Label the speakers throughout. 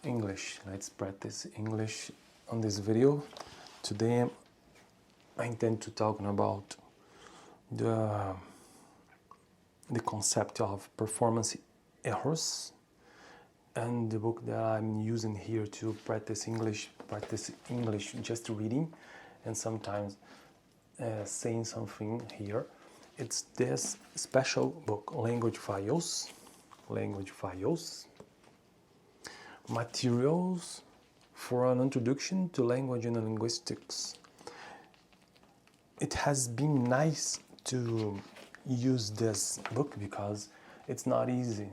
Speaker 1: English. Let's practice English on this video. Today I intend to talk about the concept of performance errors, and the book that I'm using here to practice English just reading and sometimes saying something here. It's this special book, Language Files, Materials for an Introduction to Language and Linguistics. It has been nice to use this book because it's not easy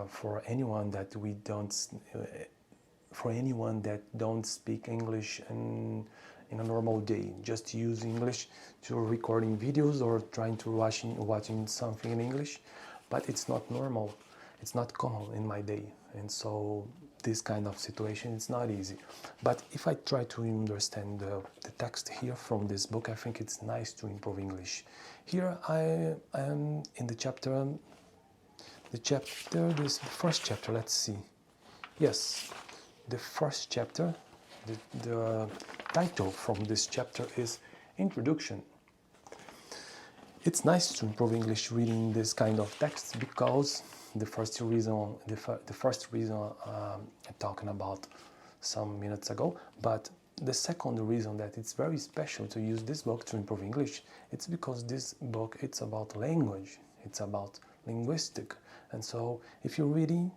Speaker 1: for anyone that don't speak English in a normal day. Just use English to recording videos or trying to watching something in English, but it's not normal. It's not common in my day, and so this kind of situation is not easy. But if I try to understand the text here from this book, I think it's nice to improve English. Here I am in the first chapter. Let's see. Yes, the first chapter. The title from this chapter is Introduction. It's nice to improve English reading this kind of text because the first reason I'm talking about some minutes ago, but the second reason that it's very special to use this book to improve English, it's because this book, it's about language, it's about linguistic. And so if you're reading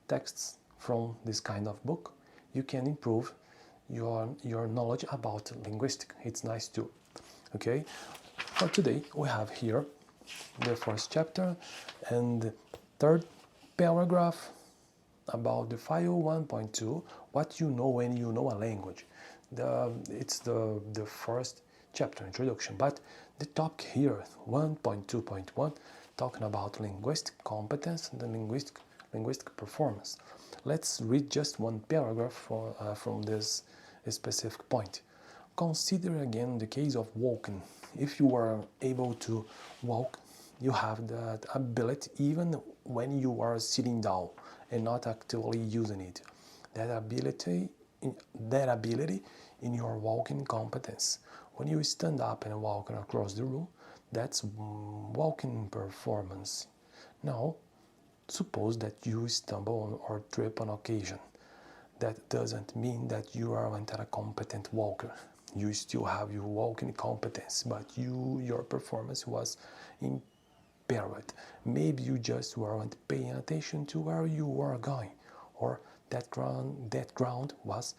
Speaker 1: texts from this kind of book, you can improve your knowledge about linguistics. It's nice too. Okay, for today we have here the first chapter and the third paragraph about the file 1.2, what you know when you know a language. It's the first chapter, introduction, but the topic here, 1.2.1, talking about linguistic competence and the linguistic performance. Let's read just one paragraph from this specific point. Consider again the case of walking. If you are able to walk, you have that ability even when you are sitting down and not actively using it. That ability in your walking competence. When you stand up and walk across the room, that's walking performance. Now, suppose that you stumble or trip on occasion. That doesn't mean that you aren't a competent walker. You still have your walking competence, but your performance was impaired. Maybe you just weren't paying attention to where you were going, or that ground was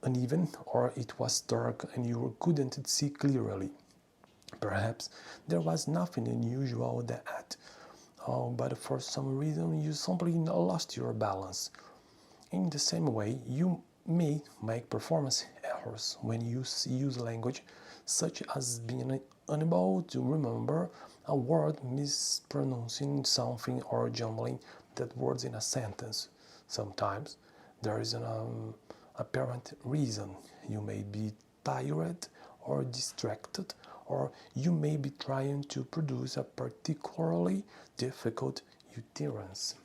Speaker 1: uneven, or it was dark and you couldn't see clearly. Perhaps there was nothing unusual that, but for some reason you simply lost your balance. In the same way, you may make performance errors when you use language, such as being unable to remember a word, mispronouncing something, or jumbling that words in a sentence. Sometimes there is an apparent reason. You may be tired or distracted, or you may be trying to produce a particularly difficult utterance.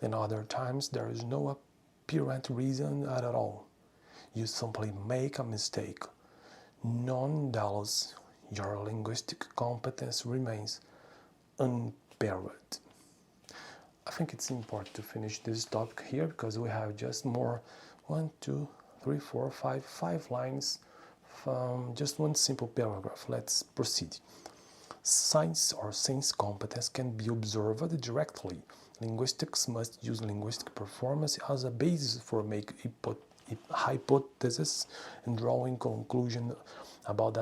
Speaker 1: And other times there is no apparent reason at all. You simply make a mistake. Nonetheless, your linguistic competence remains unimpaired. I think it's important to finish this topic here because we have just more 5 lines from just one simple paragraph. Let's proceed. Science or sense competence can be observed directly. Linguistics must use linguistic performance as a basis for making hypotheses and drawing conclusions about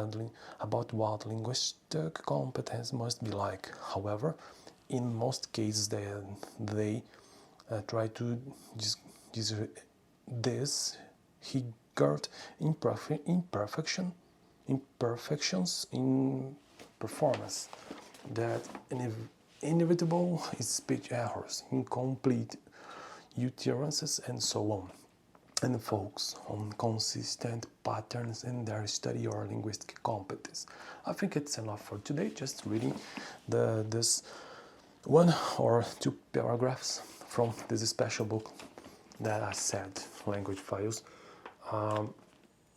Speaker 1: what linguistic competence must be like. However, in most cases they try to disregard imperfections in performance, that inevitable speech errors, incomplete utterances, and so on, and focus on consistent patterns in their study or linguistic competence. I think it's enough for today, just reading this one or two paragraphs from this special book that I said, Language Files,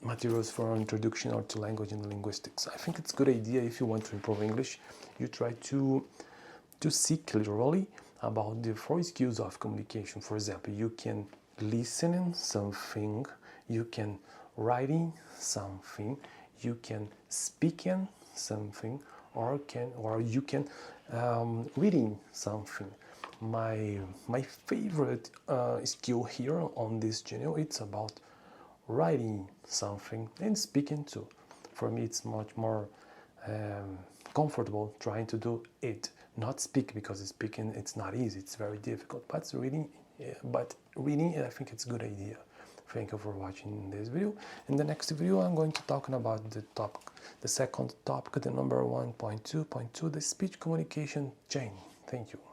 Speaker 1: materials for introduction or to language and linguistics. I think it's a good idea if you want to improve English. You try to seek literally about the 4 skills of communication. For example, you can listening something, you can writing something, you can speaking something, or you can reading something. My favorite skill here on this channel, it's about writing something and speaking too. For me, it's much more comfortable trying to do it, not speak, because speaking it's not easy, it's very difficult. But reading, I think it's a good idea. Thank you for watching this video. In the next video, I'm going to talk about the second topic, the number 1.2.2, the speech communication chain. Thank you.